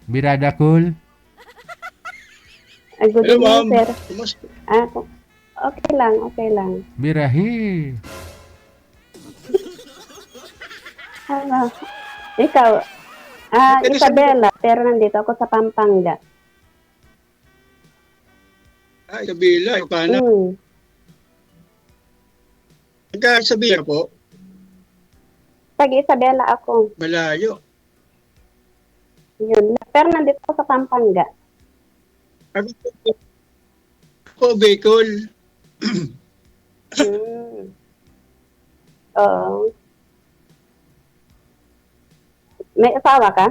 Birada cool. Good Hello, evening, ma'am. sir. Kumusta? Ah, okay lang, okay lang. Birahi. Ano, ikaw, Taga saan ka po? Isabela, pero nandito ako sa Pampanga. Isabela. Paano? Mm, Taga Isabela po? Pag Isabela ako, Malayo. yun. Pero nandito ako sa Pampanga. Ako po, Bicol. Mm, oo. May asawa ka?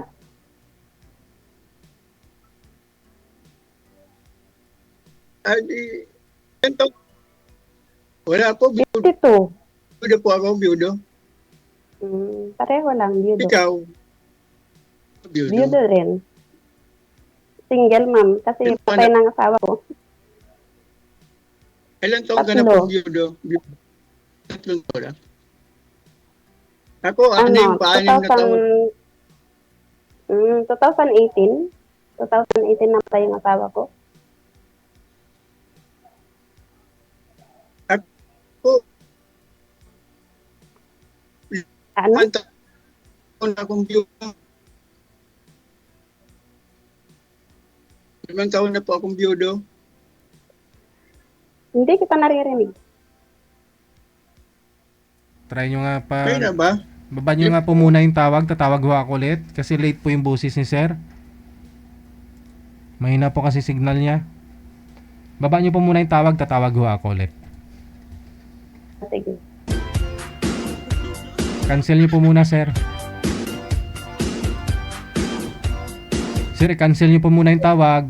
Di, ganito. Wala po, biyudo 52. po ako, biyudo. Pareho lang, biyudo. Ikaw, biyudo. Biyudo rin. Single mom, kasi Ilan patay taon ng asawa ko. ilan taon ka na po, Tatlo. biyudo? Tatlong taon na. Ako, Ano, paanim na taon. 2018. 2018 na patay yung asawa ko. Ako, Ano? 5 taon na akong biyudo. 5 taon na po akong biyudo. Hindi kita naririnig. Try nyo nga pa. Kayo na ba? Baba nyo nga po muna yung tawag. Tatawag ho ako ulit. Kasi late po yung busis ni sir. Mahina po kasi signal niya. Baba nyo po muna yung tawag. Tatawag ho ako ulit. Sige. Cancel nyo po muna sir. Sir, cancel nyo po muna yung tawag.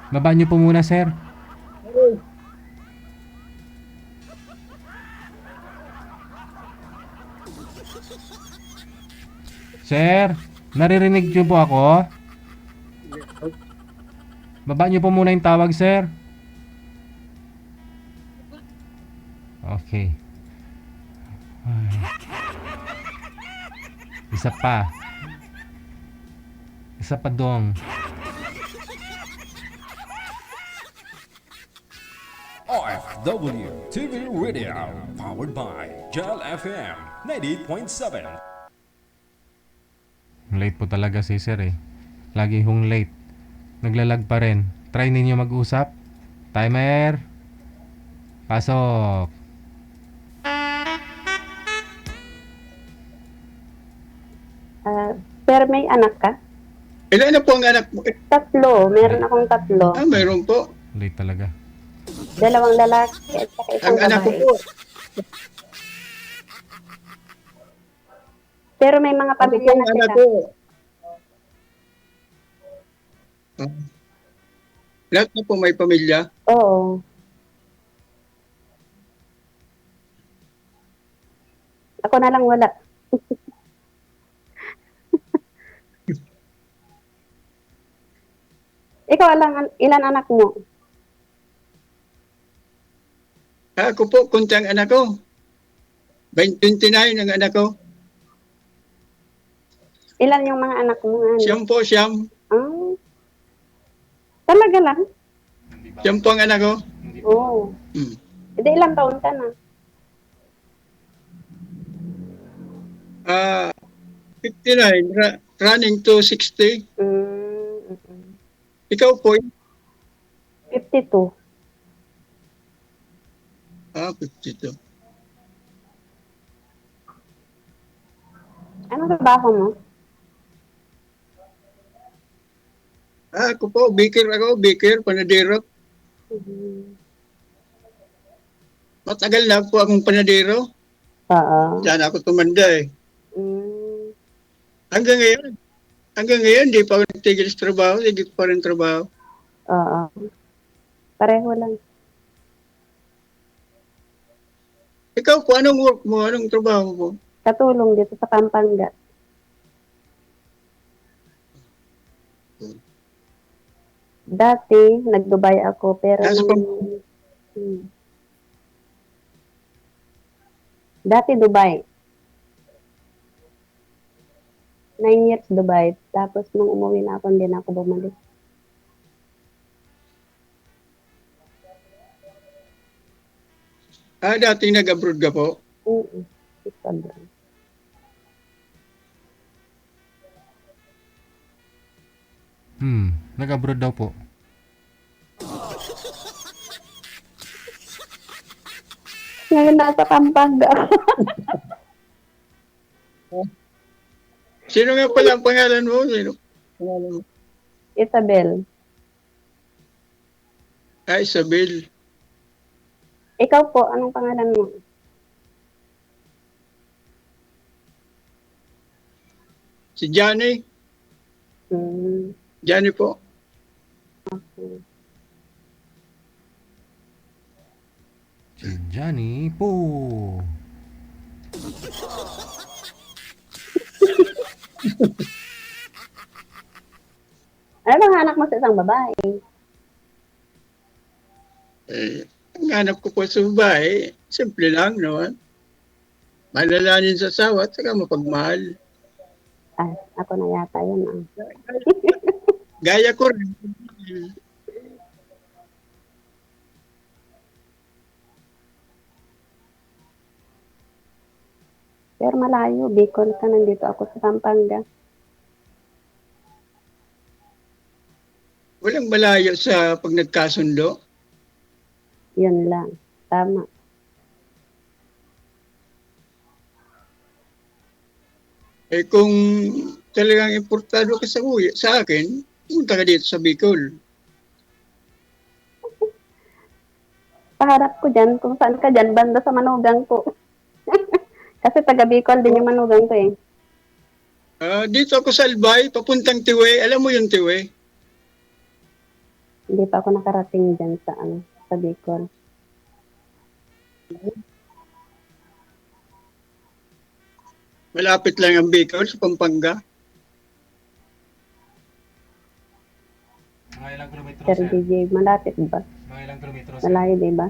Baba nyo po muna sir. Sir, naririnig nyo po ako? Baba nyo po muna yung tawag sir. Okay. Ay. Isa pa. Isa pa dong. OFW TV Radio, powered by Gel FM 98.7. Late po talaga si sir eh. Lagi hong late. Naglalag pa rin. Try ninyo mag-usap. Timer. Pasok. Pero may anak ka? Ilan na po ang anak mo? Tatlo. Meron akong tatlo. Mayroon po. Late talaga. 2 lalaki at saka isang Ang anak ko babae. po. Pero may mga Ako po pamilya ang na anak sila. ko. Lahat na po may pamilya. Oo. Ako na lang wala. Ikaw ilan anak mo? Ako po, kunti ang anak ko. 29 ang anak ko. Ilan yung mga anak mo? Ano? Siyam po, siyam. Ah, talaga lang? Siyam po ang anak ko. Oo. Hmm. Hindi, ilang taon ka na? 59, running to 60. Ikaw po, 52. 52. Anong trabaho mo? Ako po, baker, panadero. Matagal na po akong panadero. Oo. Diyan ako tumanda eh. Mm. Hanggang ngayon, di pa ako nagtigil sa trabaho, hindi pa rin trabaho. Oo. Pareho lang. Ikaw po, anong work mo? Anong trabaho mo? Katulong dito sa Pampanga. Dati, nag-Dubai ako, pero Nasa Dati Dubai. 9 years Dubai. Tapos nung umuwi na ako, hindi na ako bumalik. Dating nag-abroad ka po. Sobrang. Nag-abroad daw po. Ngayon nasa Pampanga. Sino nga pala ang pangalan mo? Sino? Pangalan mo? Isabel. Isabel. Ikaw po, anong pangalan mo? Si Johnny. Hmm. Johnny po. Okay. Si Johnny po. Ano bang anak mo sa isang babae? Ang hanap ko po sa babae, simple lang naman. Malalanin sa asawa at saka mapagmahal. Ako na yata yun. Gaya ko rin. Pero malayo, Bicol ka, nandito ako sa Pampanga. Walang malayo sa pag nagkasundo. Yun lang. Tama. Kung talagang importando ka sa akin, punta ka dito sa Bicol. Paharap ko dyan, kung saan ka dyan, banda sa manugang ko. Kasi taga Bicol din yung manugang ko eh. Dito ako sa Albay, papuntang Tiwe. Alam mo yung Tiwe? Hindi pa ako nakarating dyan sa Bicol. Malapit lang ang Bicol sa Pampanga. Mga ilang kilometro, Sir DJ, malapit ba? Mga ilang kilometro, Malayo, di ba?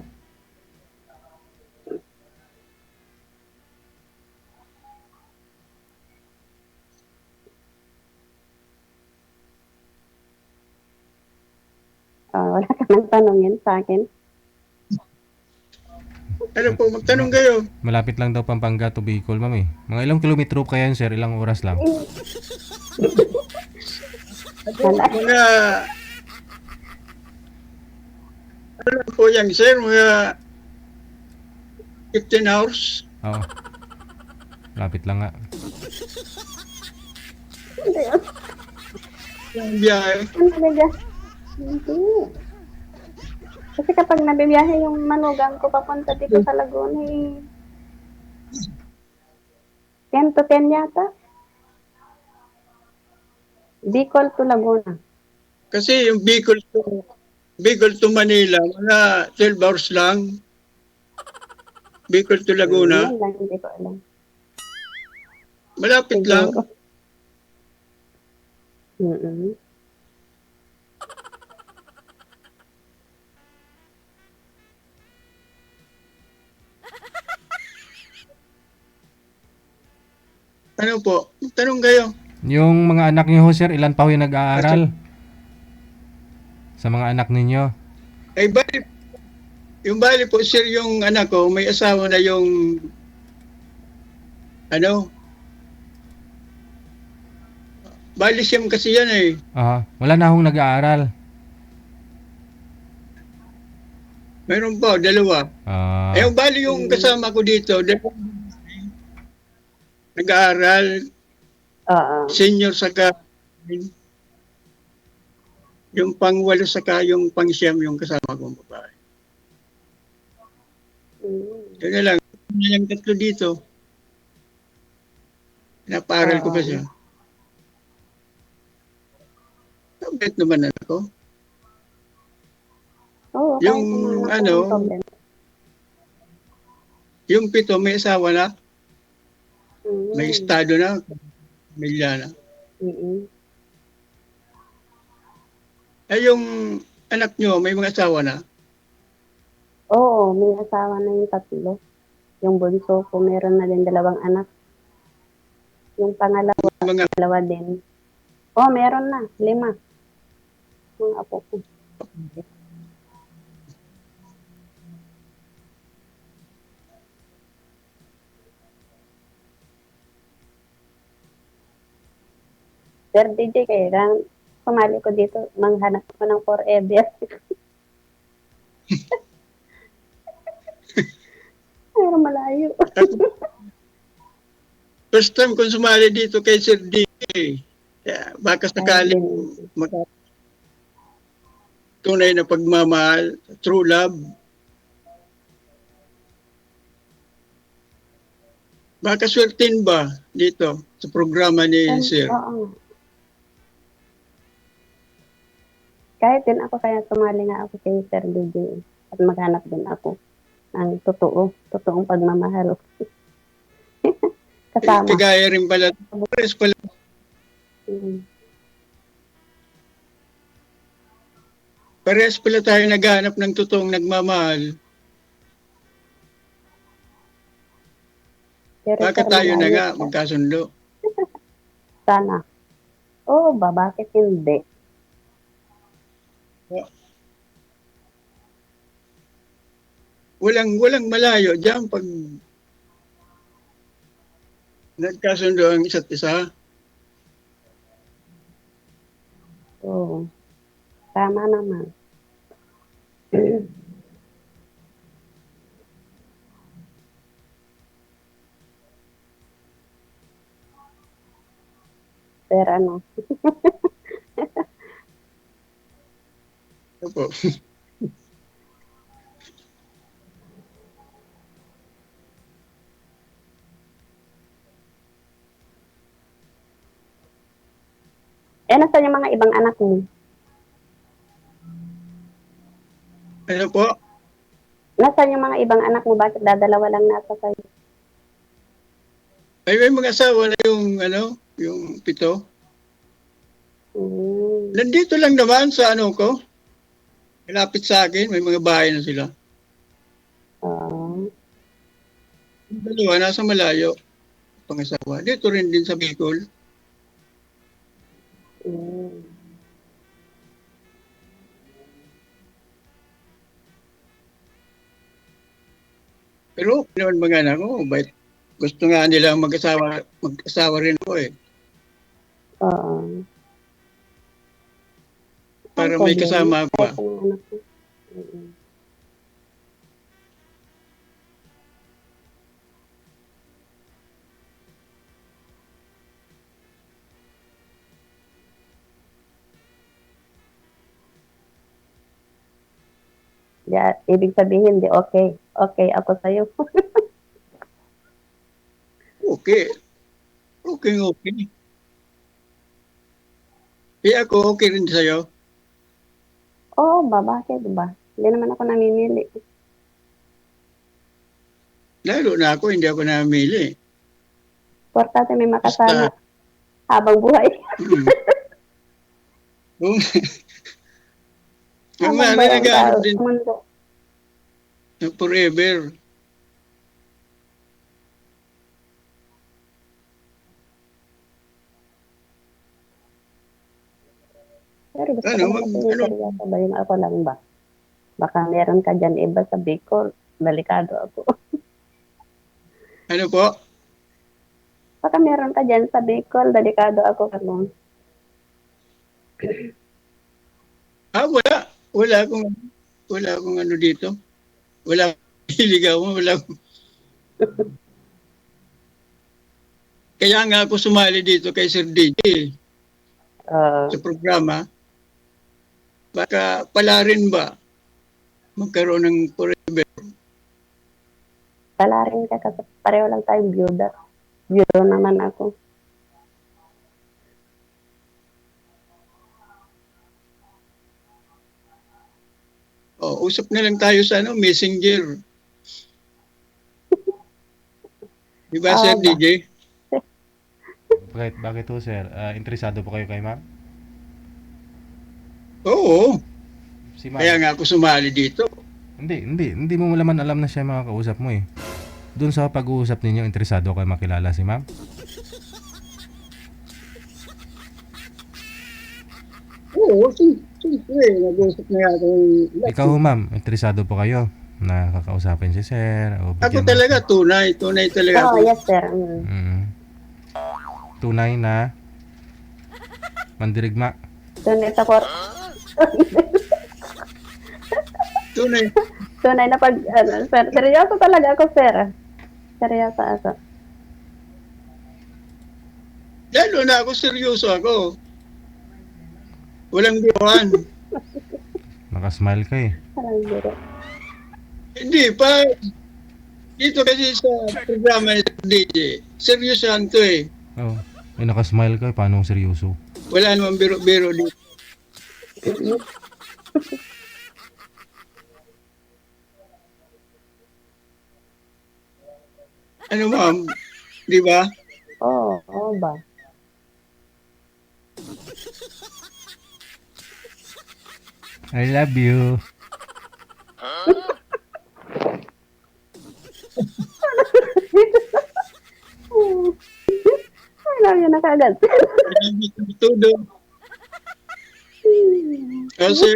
Wala ka nang tanongin sa akin. Ano po, magtanong kayo. Malapit lang daw Pampanga to Bicol, ma'am eh. Mga ilang kilometro kaya yan, sir? Ilang oras lang? Mga, ano po yan, sir? Mga 15 hours. Oo. Malapit lang nga. Yung biyahe. Ano talaga? Hindi. Kasi kapag nabibiyahe yung manugang ko papunta dito sa Laguna, 10 to 10 yata. Bicol to Laguna. Kasi yung Bicol to Manila, mga 12 hours lang. Bicol to Laguna, Yan lang, hindi ko alam. malapit lang. Siguro. Mm-mm. Ano po, tanong kayo. Yung mga anak niyo ho, sir, ilan pa ho yung nag-aaral? Sa mga anak ninyo? Ay, bali po, sir, yung anak ko, may asawa na yung, bali siyam kasi yan eh. Wala na hong nag-aaral. Meron pa, dalawa. Yung bali yung kasama ko dito, nag-aaral, Oo. senior saka, yung pang-walo saka yung pang-siyam yung kasama kong babae. Yun na lang, yung tatlo dito. Napaaral ko pa siya. Kabit naman ako. Oo, Yung, kahit ano, walang problem. Yung 7 may asawa na, may Mm. estado na, pamilya na. Mm-mm. Yung anak nyo, may mga asawa na. Oo, may asawa na yung tatlo. Yung bunso ko, meron na din 2 anak. Yung pangalawa, Mga dalawa din. Oh, meron na. 5. Mga apo ko. Sir DJ, kaya lang sumali ko dito, manghanap ko ng forever. Pero malayo. first time kong sumali dito kay Sir D. Kaya baka sakaling tunay na pagmamahal, true love. Baka swertin ba dito sa programa ni Sir? Oo. Kahit din ako, kaya sumali nga ako kay Sir DJ. At maghanap din ako ng totoong pagmamahal. Kasama. Kagaya rin pala, pares pala, Mm. pares pala tayo naghanap ng totoong nagmamahal. Pero Baka sir, tayo na malayo nga siya. magkasundo. Sana. Oo ba? Bakit hindi? Walang malayo diyan pag nagkasundo ang isa't isa. Oo. Tama naman. Pero ano, Opo. nasaan yung mga ibang anak mo? Ano po? Nasaan yung mga ibang anak mo? Bakit dadalawa lang nasa kayo? Ay, may mga asawa na yung yung 7. Mm. Nandito lang naman sa ko. Malapit sa akin, may mga bahay na sila. Oo. Yung dalawa nasa malayo, pangasawa. Dito rin din sa Bicol. Mm. Pero naman mga anak ko, bait. Gusto nga nila mag-asawa rin ako eh. Oo. Para Ang may problema, kasama ako ba? kahit ang anak ko. Mm. Yeah, ibig sabihin, di okay. Okay ako sa'yo. Okay. Okay. Eh ako, okay rin sa'yo. Oo ba? Bakit ba? Hindi naman ako namimili. Lalo na ako, hindi ako namili. Importante may makasama Basta, habang buhay. Kung yung Habang mga buhay ang naghanap tao din sa mundo. ng forever. Pero gusto Ano, ko naman kasi yung seryoso ba yung ako lang ba? Baka meron ka dyan iba sa Bicol. Delikado ako. Ano po? Baka meron ka dyan sa Bicol. Delikado ako. Ano? Wala. Wala akong ano dito. Wala akong hiligawan. Wala akong... Kaya nga ako sumali dito kay Sir DJ sa programa. Baka pala rin ba magkaroon ng forever? Pala rin ka kasi pareho lang tayong byuda. Byuda naman ako. Usap na lang tayo sa Messenger. Di ba, Sir ba? DJ? Bakit ho, sir? Interesado po kayo kay ma'am? Oo. Si ma'am? Kaya nga ako sumali dito. Hindi mo malaman alam na siya yung mga kausap mo eh. Doon sa pag-uusap ninyo, interesado kayo makilala si ma'am? Oo, siyempre, nag-usap na ako. Ikaw ho, ma'am, interesado po kayo na kakausapin si sir o Ako bigyan mo- talaga, tunay talaga Oo, ako. yes, sir. Tunay na mandirigma. Tunay sa kor... Tunay. Tunay na pag... sir, seryoso talaga ako, sir. Seryoso ako. Lalo na ako, seryoso ako. Walang biruan. Nakasmile ka eh. Parang biro. Hindi pa. Dito kasi sa programa ni DJ, seryosohan to eh. Oh, nakasmile ka eh. Paano kung seryoso? Wala namang biro-biro dito. Ano ma'am? Di ba? Oo ba? I love you. I love you na kagad. Todo. Kasi,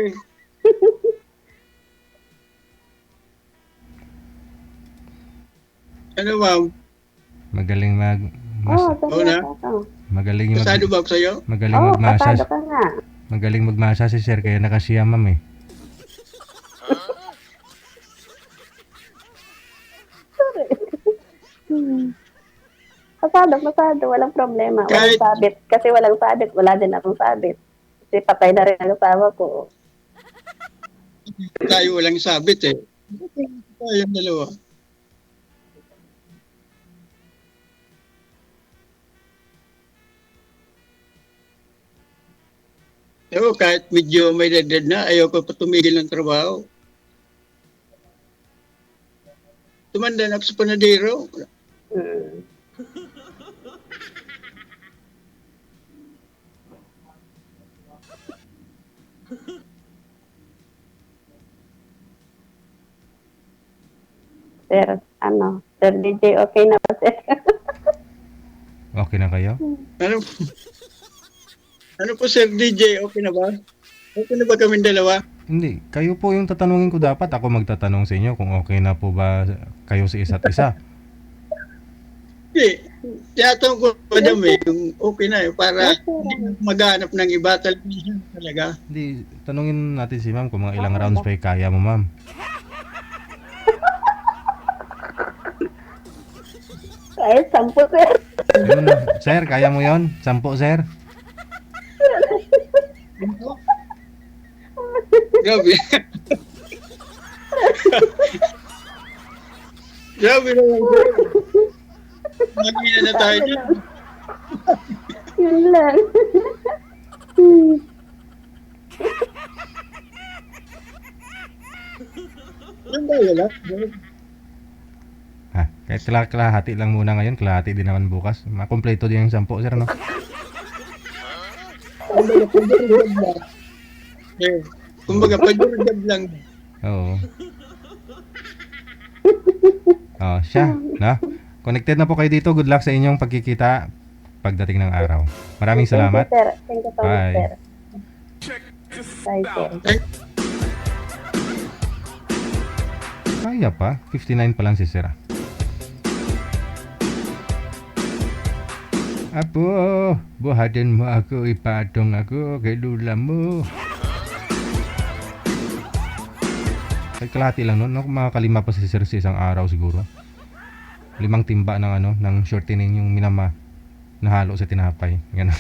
ano ma'am? Magaling Oo, Oo na. seryoso ako. magaling Pasado ba ako sa'yo? magaling Oo, magmassage. pasado ka nga. Magaling magmassage si sir kaya nakasiya ma'am eh. Pasado. Walang problema. Walang Kahit- sabit. Kasi walang sabit. Wala din akong sabit. Kasi patay na rin ang asawa ko. Tayo walang sabit eh. Tayong dalawa. Ewan, kahit medyo may edad na, ayaw ko pa tumigil ng trabaho. Tumanda na ako sa panadero. Mm. Sir, Sir DJ, okay na ba, sir? Okay na kayo? Ano, ano po Sir DJ, okay na ba? Okay na ba kaming dalawa? Hindi, kayo po yung tatanungin ko dapat. Ako magtatanong sa inyo kung okay na po ba kayo sa isa't isa. Hindi. Tiyatong ko, madam eh, yung okay na eh, para hindi na maghanap ng iba talaga. Hindi, tanungin natin si ma'am kung mga ilang rounds pa kaya mo ma'am. Kahit 10, sir. Ayun, sir, kaya mo yon? 10, sir? Grabe. Grabe naman. Magina na tayo dyan. Yun lang. Yan ba wala? Ha, kahit kalahati lang muna ngayon, kalahati din naman bukas. Makompleto din yung 10, sir, no? Eh, kumbaga, pag-urgab lang. Oo. Oh, siya, no? Connected na po kayo dito. Good luck sa inyong pagkikita pagdating ng araw. Maraming salamat. Thank you, sir. Thank you so much, Bye. sir. Bye, sir. Kaya pa, 59 pa lang si sir. Apo, buhatin mo ako, ipatong ako kay lula mo. Ay, kalahati lang nun. Mga kalima pa si sir sa isang araw siguro. 5 timba ng ng shortening yung minama nahalo sa tinapay. Ganun.